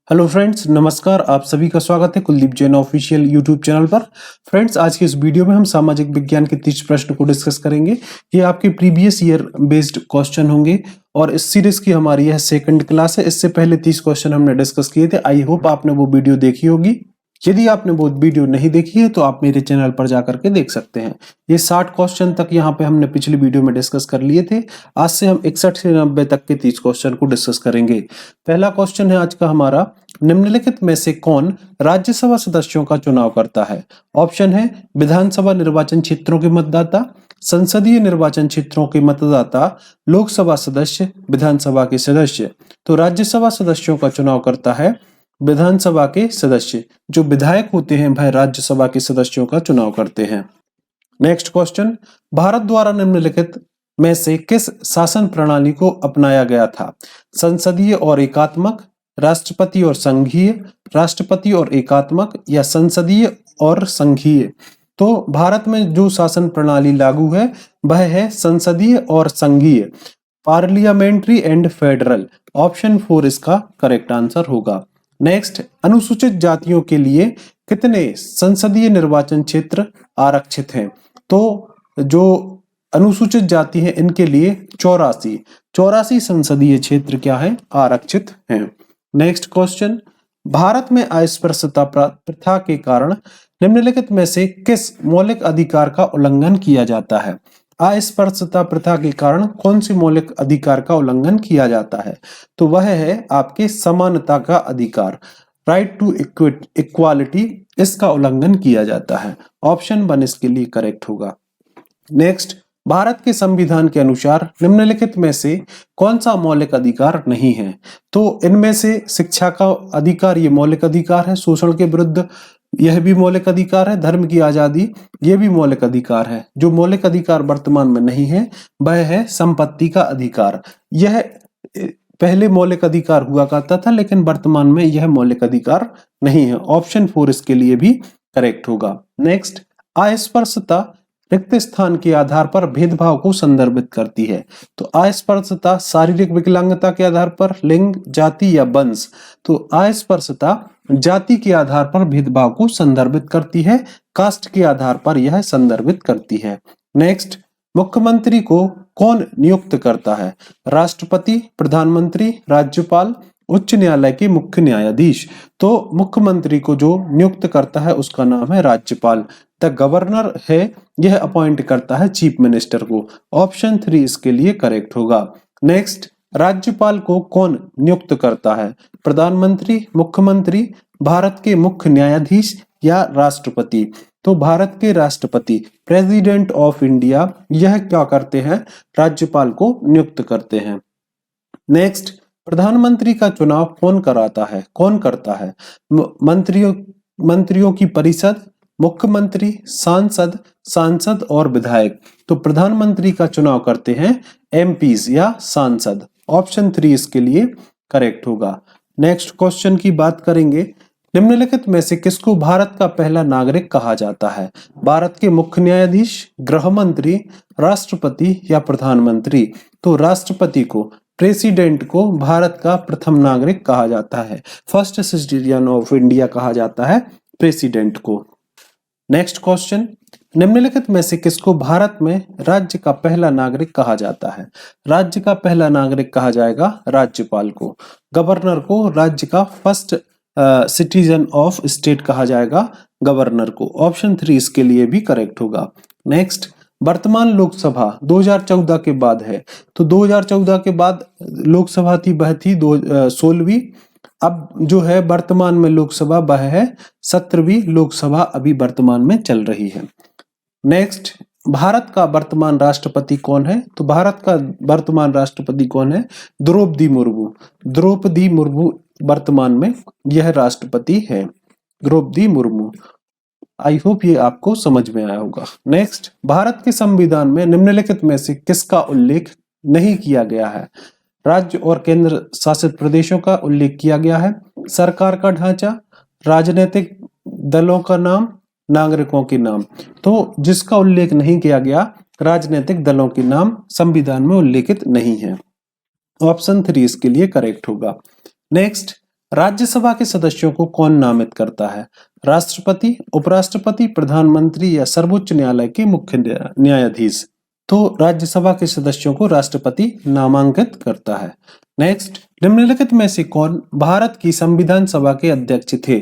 Hello friends, नमस्कार। आप सभी का स्वागत है Kuldeep Jain official YouTube channel पर। फ्रेंड्स, आज की इस वीडियो में हम सामाजिक विज्ञान के 30 प्रश्न को डिस्कस करेंगे। ये आपके प्रीवियस ईयर बेस्ड क्वेश्चन होंगे और इस सीरीज की हमारी यह सेकंड क्लास है। इससे पहले 30 क्वेश्चन हमने डिस्कस किए थे। आई होप आपने वो वीडियो देखी होगी। यदि आपने वो वीडियो नहीं देखी है तो आप मेरे चैनल पर जाकर के देख सकते हैं। ये 60 क्वेश्चन तक यहाँ पे हमने पिछली वीडियो में डिस्कस कर लिए थे। आज से हम 61 से 90 तक के 30 क्वेश्चन को डिस्कस करेंगे। पहला क्वेश्चन है आज का हमारा, निम्नलिखित में से कौन राज्यसभा सदस्यों का चुनाव करता है? ऑप्शन है विधानसभा निर्वाचन क्षेत्रों के मतदाता, संसदीय निर्वाचन क्षेत्रों के मतदाता, लोकसभा सदस्य, विधानसभा के सदस्य। तो राज्यसभा सदस्यों का चुनाव करता है विधानसभा के सदस्य। जो विधायक होते हैं वह राज्यसभा के सदस्यों का चुनाव करते हैं। नेक्स्ट क्वेश्चन, भारत द्वारा निम्नलिखित में से किस शासन प्रणाली को अपनाया गया था? संसदीय और एकात्मक, राष्ट्रपति और संघीय, राष्ट्रपति और एकात्मक, या संसदीय और संघीय? तो भारत में जो शासन प्रणाली लागू है वह है संसदीय और संघीय, पार्लियामेंट्री एंड फेडरल। ऑप्शन 4 इसका करेक्ट आंसर होगा। नेक्स्ट, अनुसूचित जातियों के लिए कितने संसदीय निर्वाचन क्षेत्र आरक्षित हैं? तो जो अनुसूचित जाति है इनके लिए 84 संसदीय क्षेत्र क्या है? आरक्षित हैं। नेक्स्ट क्वेश्चन, भारत में अस्पृश्यता प्रथा के कारण निम्नलिखित में से किस मौलिक अधिकार का उल्लंघन किया जाता है? अस्पृश्यता प्रथा के कारण कौन सी मौलिक अधिकार का उल्लंघन किया जाता है? तो वह है आपके समानता का अधिकार, राइट टू इक्वालिटी। इसका उल्लंघन किया जाता है। ऑप्शन 1 इसके लिए करेक्ट होगा। नेक्स्ट, भारत के संविधान के अनुसार निम्नलिखित में से कौन सा मौलिक अधिकार नहीं है? तो इनमें से शिक्षा का अधिकार ये मौलिक अधिकार है, शोषण के विरुद्ध यह भी मौलिक अधिकार है, धर्म की आजादी ये भी मौलिक अधिकार है। जो मौलिक अधिकार वर्तमान में नहीं है वह है संपत्ति का अधिकार। यह पहले मौलिक अधिकार हुआ करता था लेकिन वर्तमान में यह मौलिक अधिकार नहीं है। ऑप्शन 4 इसके लिए भी करेक्ट होगा। नेक्स्ट, अस्पृश्यता रिक्त स्थान के आधार पर भेदभाव को संदर्भित करती है। तो अस्पृश्यता शारीरिक विकलांगता के आधार पर, लिंग, जाति या वंश? तो अस्पृश्यता जाति के आधार पर भेदभाव को संदर्भित करती है, कास्ट के आधार पर यह संदर्भित करती है। नेक्स्ट, मुख्यमंत्री को कौन नियुक्त करता है? राष्ट्रपति, प्रधानमंत्री, राज्यपाल, उच्च न्यायालय के मुख्य न्यायाधीश? तो मुख्यमंत्री को जो नियुक्त करता है उसका नाम है राज्यपाल। द गवर्नर है यह अपॉइंट करता है चीफ मिनिस्टर को। ऑप्शन 3 इसके लिए करेक्ट होगा। नेक्स्ट, राज्यपाल को कौन नियुक्त करता है? प्रधानमंत्री, मुख्यमंत्री, भारत के मुख्य न्यायाधीश या राष्ट्रपति? तो भारत के राष्ट्रपति, प्रेसिडेंट ऑफ इंडिया, यह क्या करते हैं? राज्यपाल को नियुक्त करते हैं। नेक्स्ट, प्रधानमंत्री का चुनाव कौन कराता है? कौन करता है? मंत्रियों की परिषद, मुख्यमंत्री, सांसद और विधायक? तो प्रधानमंत्री का चुनाव करते हैं एमपीज या सांसद। ऑप्शन 3 इसके लिए करेक्ट होगा। नेक्स्ट क्वेश्चन की बात करेंगे, निम्नलिखित में से किसको भारत का पहला नागरिक कहा जाता है? भारत के मुख्य न्यायाधीश, गृह मंत्री, राष्ट्रपति या प्रधानमंत्री? तो राष्ट्रपति को, प्रेसिडेंट को भारत का प्रथम नागरिक कहा जाता है। फर्स्ट सिटीजन ऑफ इंडिया कहा जाता है प्रेसिडेंट को। नेक्स्ट क्वेश्चन, निम्नलिखित में से किसको भारत में राज्य का पहला नागरिक कहा जाता है? राज्य का पहला नागरिक कहा जाएगा राज्यपाल को। गवर्नर को राज्य का फर्स्ट सिटीजन ऑफ स्टेट कहा जाएगा गवर्नर को। ऑप्शन 3 इसके लिए भी करेक्ट होगा। नेक्स्ट, वर्तमान लोकसभा 2014 के बाद है। तो 2014 के बाद लोकसभा थी वह थी 16वीं। अब जो है वर्तमान में लोकसभा वह है 17वीं लोकसभा अभी वर्तमान में चल रही है। नेक्स्ट, भारत का वर्तमान राष्ट्रपति कौन है? तो भारत का वर्तमान राष्ट्रपति कौन है? द्रौपदी मुर्मू। द्रौपदी मुर्मू वर्तमान में यह राष्ट्रपति है, द्रौपदी मुर्मू। आई होप ये आपको समझ में आया होगा। नेक्स्ट, भारत के संविधान में निम्नलिखित में से किसका उल्लेख नहीं किया गया है? राज्य और केंद्र शासित प्रदेशों का उल्लेख किया गया है, सरकार का ढांचा, राजनीतिक दलों का नाम, नागरिकों के नाम? तो जिसका उल्लेख नहीं किया गया, राजनीतिक दलों के नाम संविधान में उल्लेखित नहीं है। ऑप्शन 3 इसके लिए करेक्ट होगा। नेक्स्ट, राज्यसभा के सदस्यों को कौन नामित करता है? राष्ट्रपति, उपराष्ट्रपति, प्रधानमंत्री या सर्वोच्च न्यायालय के मुख्य न्यायाधीश? तो राज्यसभा के सदस्यों को राष्ट्रपति नामांकित करता है। नेक्स्ट, निम्नलिखित में से कौन भारत की संविधान सभा के अध्यक्ष थे?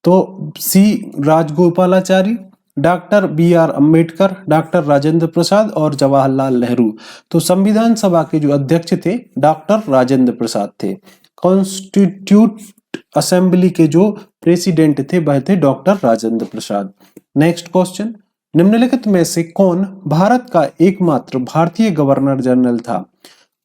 तो C Rajagopalachari, doctor B R. Ambedkar, doctor Rajendra Prasad और जवाहरलाल नेहरू। तो संविधान सभा के जो अध्यक्ष थे डॉक्टर राजेंद्र प्रसाद थे। कॉन्स्टिट्यूट असेंबली के जो प्रेसिडेंट थे वह थे डॉक्टर राजेंद्र प्रसाद। नेक्स्ट क्वेश्चन, निम्नलिखित में से कौन भारत का एकमात्र भारतीय गवर्नर जनरल था?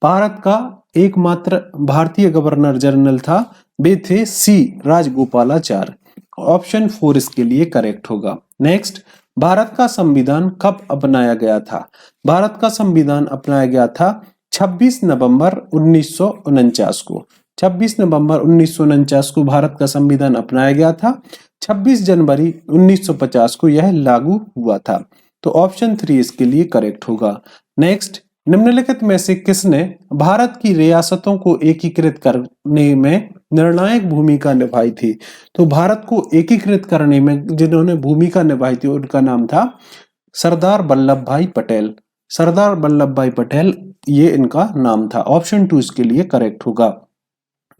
भारत का एकमात्र भारतीय गवर्नर जनरल था, वे थे सी राजगोपालाचारी। ऑप्शन 4 इसके लिए करेक्ट होगा। नेक्स्ट, भारत का संविधान कब अपनाया गया था? भारत का संविधान अपनाया गया था 26 नवंबर 1949 को। 26 नवंबर 1949 को भारत का संविधान अपनाया गया था। 26 जनवरी 1950 को यह लागू हुआ था। तो ऑप्शन 3 इसके लिए करेक्ट होगा। नेक्स्ट, निम्नलिखित में से किसने भारत की रियासतों को एकीकृत करने में निर्णायक भूमिका निभाई थी? तो भारत को एकीकृत करने में जिन्होंने भूमिका निभाई थी उनका नाम था सरदार वल्लभ भाई पटेल। सरदार वल्लभ भाई पटेल ये इनका नाम था। ऑप्शन 2 इसके लिए करेक्ट होगा।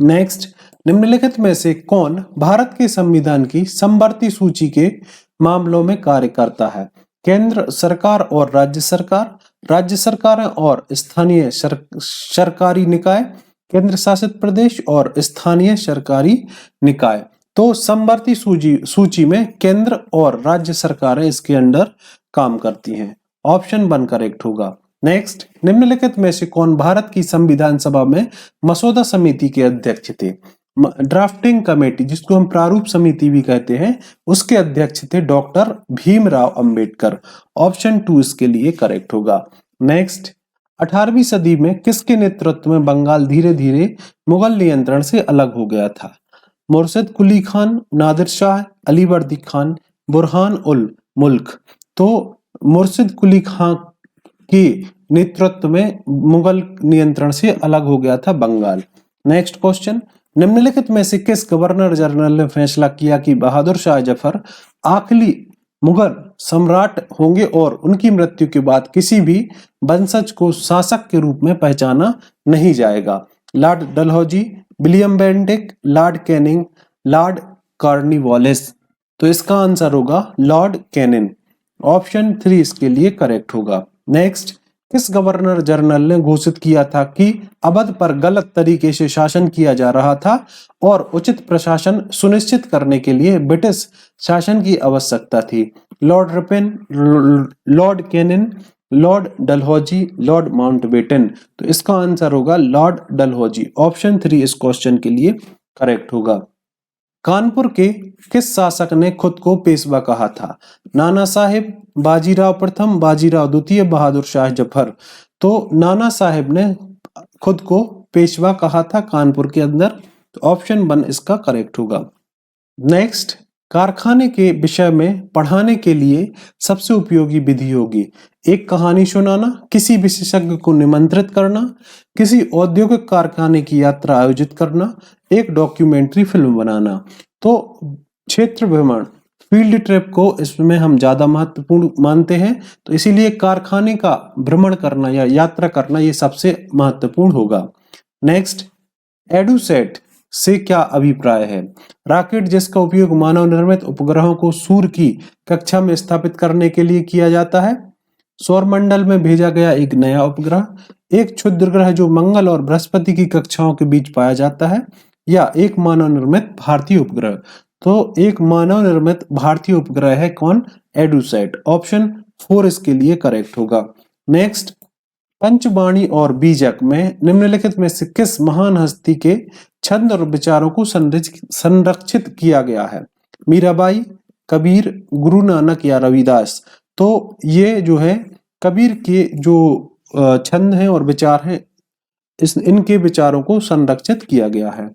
नेक्स्ट, निम्नलिखित में से कौन भारत के संविधान की समवर्ती सूची के मामलों में कार्य करता है? केंद्र सरकार और राज्य सरकार, राज्य सरकार और स्थानीय सरकारी निकाय, केंद्र शासित प्रदेश और स्थानीय सरकारी निकाय। तो समवर्ती सूची में केंद्र और राज्य सरकारें इसके अंडर काम करती हैं। ऑप्शन 1 करेक्ट होगा। नेक्स्ट, निम्नलिखित में से कौन भारत की संविधान सभा में मसौदा समिति के अध्यक्ष थे? ड्राफ्टिंग कमेटी, जिसको हम प्रारूप समिति भी कहते हैं, उसके अध्यक्ष थे डॉक्टर भीमराव अंबेडकर। ऑप्शन 2 इसके लिए करेक्ट होगा। नेक्स्ट, 18वीं सदी में किसके नेतृत्व में बंगाल धीरे धीरे मुगल नियंत्रण से अलग हो गया था? मुर्शिद कुली खान, नादिर शाह, अली वर्दी खान, बुरहान उल मुल्क। तो मुर्शिद कुली खान के नेतृत्व में मुगल नियंत्रण से अलग हो गया था बंगाल। नेक्स्ट क्वेश्चन, निम्नलिखित में से किस गवर्नर जनरल ने फैसला किया कि बहादुर शाह जफर आखिरी मुगल सम्राट होंगे और उनकी मृत्यु के बाद किसी भी वंशज को शासक के रूप में पहचाना नहीं जाएगा? Lord Dalhousie, William Bentinck, Lord Canning, Lord Cornwallis. तो इसका आंसर होगा लॉर्ड कैनिंग। ऑप्शन 3 इसके लिए करेक्ट होगा। नेक्स्ट, किस गवर्नर जनरल ने घोषित किया था कि अवध पर गलत तरीके से शासन किया जा रहा था और उचित प्रशासन सुनिश्चित करने के लिए ब्रिटिश शासन की आवश्यकता थी? Lord Ripon, Lord Canning, Lord Dalhousie, Lord Mountbatten. तो इसका आंसर होगा लॉर्ड डलहौजी। ऑप्शन 3 इस क्वेश्चन के लिए करेक्ट होगा। कानपुर के किस शासक ने खुद को पेशवा कहा था? नाना साहेब, बाजीराव प्रथम, बाजीराव द्वितीय, बहादुर शाह जफर। तो नाना साहेब ने खुद को पेशवा कहा था कानपुर के अंदर। तो ऑप्शन 1 इसका करेक्ट होगा। नेक्स्ट, कारखाने के विषय में पढ़ाने के लिए सबसे उपयोगी विधि होगी? एक कहानी सुनाना, किसी विशेषज्ञ को निमंत्रित करना, किसी औद्योगिक कारखाने की यात्रा आयोजित करना, एक डॉक्यूमेंट्री फिल्म बनाना। तो क्षेत्र भ्रमण, फील्ड ट्रिप को इसमें हम ज्यादा महत्वपूर्ण मानते हैं, तो इसीलिए कारखाने का भ्रमण करना या यात्रा करना ये सबसे महत्वपूर्ण होगा। नेक्स्ट, एडुसेट से क्या अभिप्राय है? रॉकेट जिसका उपयोग मानव निर्मित उपग्रहों को सूर्य की कक्षा में स्थापित करने के लिए किया जाता है, सौरमंडल में भेजा गया एक नया उपग्रह, एक क्षुद्र ग्रह जो मंगल और बृहस्पति की कक्षाओं के बीच पाया जाता है, या एक मानव निर्मित भारतीय उपग्रह? तो एक मानव निर्मित भारतीय उपग्रह है कौन? एडुसेट। ऑप्शन 4 इसके लिए करेक्ट होगा। नेक्स्ट, पंचवाणी और बीजक में निम्नलिखित में से किस महान हस्ती के छंद और विचारों को संरक्षित किया गया है? मीराबाई, कबीर, गुरु नानक या रविदास? तो ये जो है कबीर के जो छंद हैं और विचार हैं, इनके विचारों को संरक्षित किया गया है।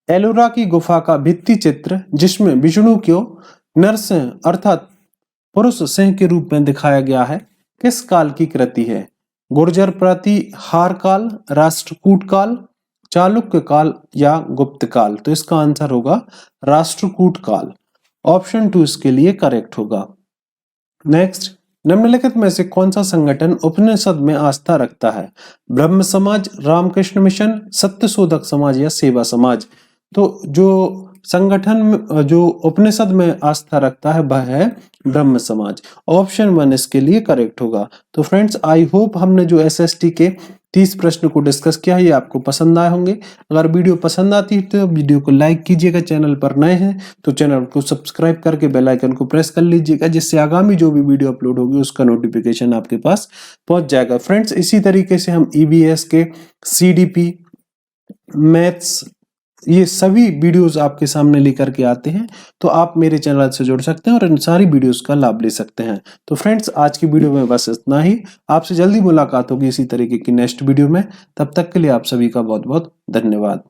एलोरा की गुफा का भित्ति चित्र जिसमें विष्णु को नरसिंह अर्थात पुरुष सिंह के रूप में दिखाया गया है, किस काल की कृति है? गुर्जर प्रतिहार काल, राष्ट्रकूट काल, चालुक्य काल या गुप्त काल? तो इसका आंसर होगा राष्ट्रकूट काल। ऑप्शन 2 इसके लिए करेक्ट होगा। नेक्स्ट, निम्नलिखित में से कौन सा संगठन उपनिषद में आस्था रखता है? ब्रह्म समाज, रामकृष्ण मिशन, सत्यशोधक समाज या सेवा समाज? तो जो संगठन जो उपनिषद में आस्था रखता है वह है ब्रह्म समाज। ऑप्शन 1 इसके लिए करेक्ट होगा। तो फ्रेंड्स, आई होप हमने जो एसएसटी के 30 प्रश्न को डिस्कस किया है ये आपको पसंद आए होंगे। अगर वीडियो पसंद आती है तो वीडियो को लाइक कीजिएगा, चैनल पर नए हैं तो चैनल को सब्सक्राइब करके बेल आइकन को प्रेस कर लीजिएगा, जिससे आगामी जो भी वीडियो अपलोड होगी उसका नोटिफिकेशन आपके पास पहुंच जाएगा। फ्रेंड्स, इसी तरीके से हम ईवीएस के, सीडीपी, मैथ्स, ये सभी वीडियोस आपके सामने लेकर के आते हैं, तो आप मेरे चैनल से जुड़ सकते हैं और इन सारी वीडियोस का लाभ ले सकते हैं। तो फ्रेंड्स, आज की वीडियो में बस इतना ही। आपसे जल्दी मुलाकात होगी इसी तरीके की नेक्स्ट वीडियो में। तब तक के लिए आप सभी का बहुत बहुत धन्यवाद।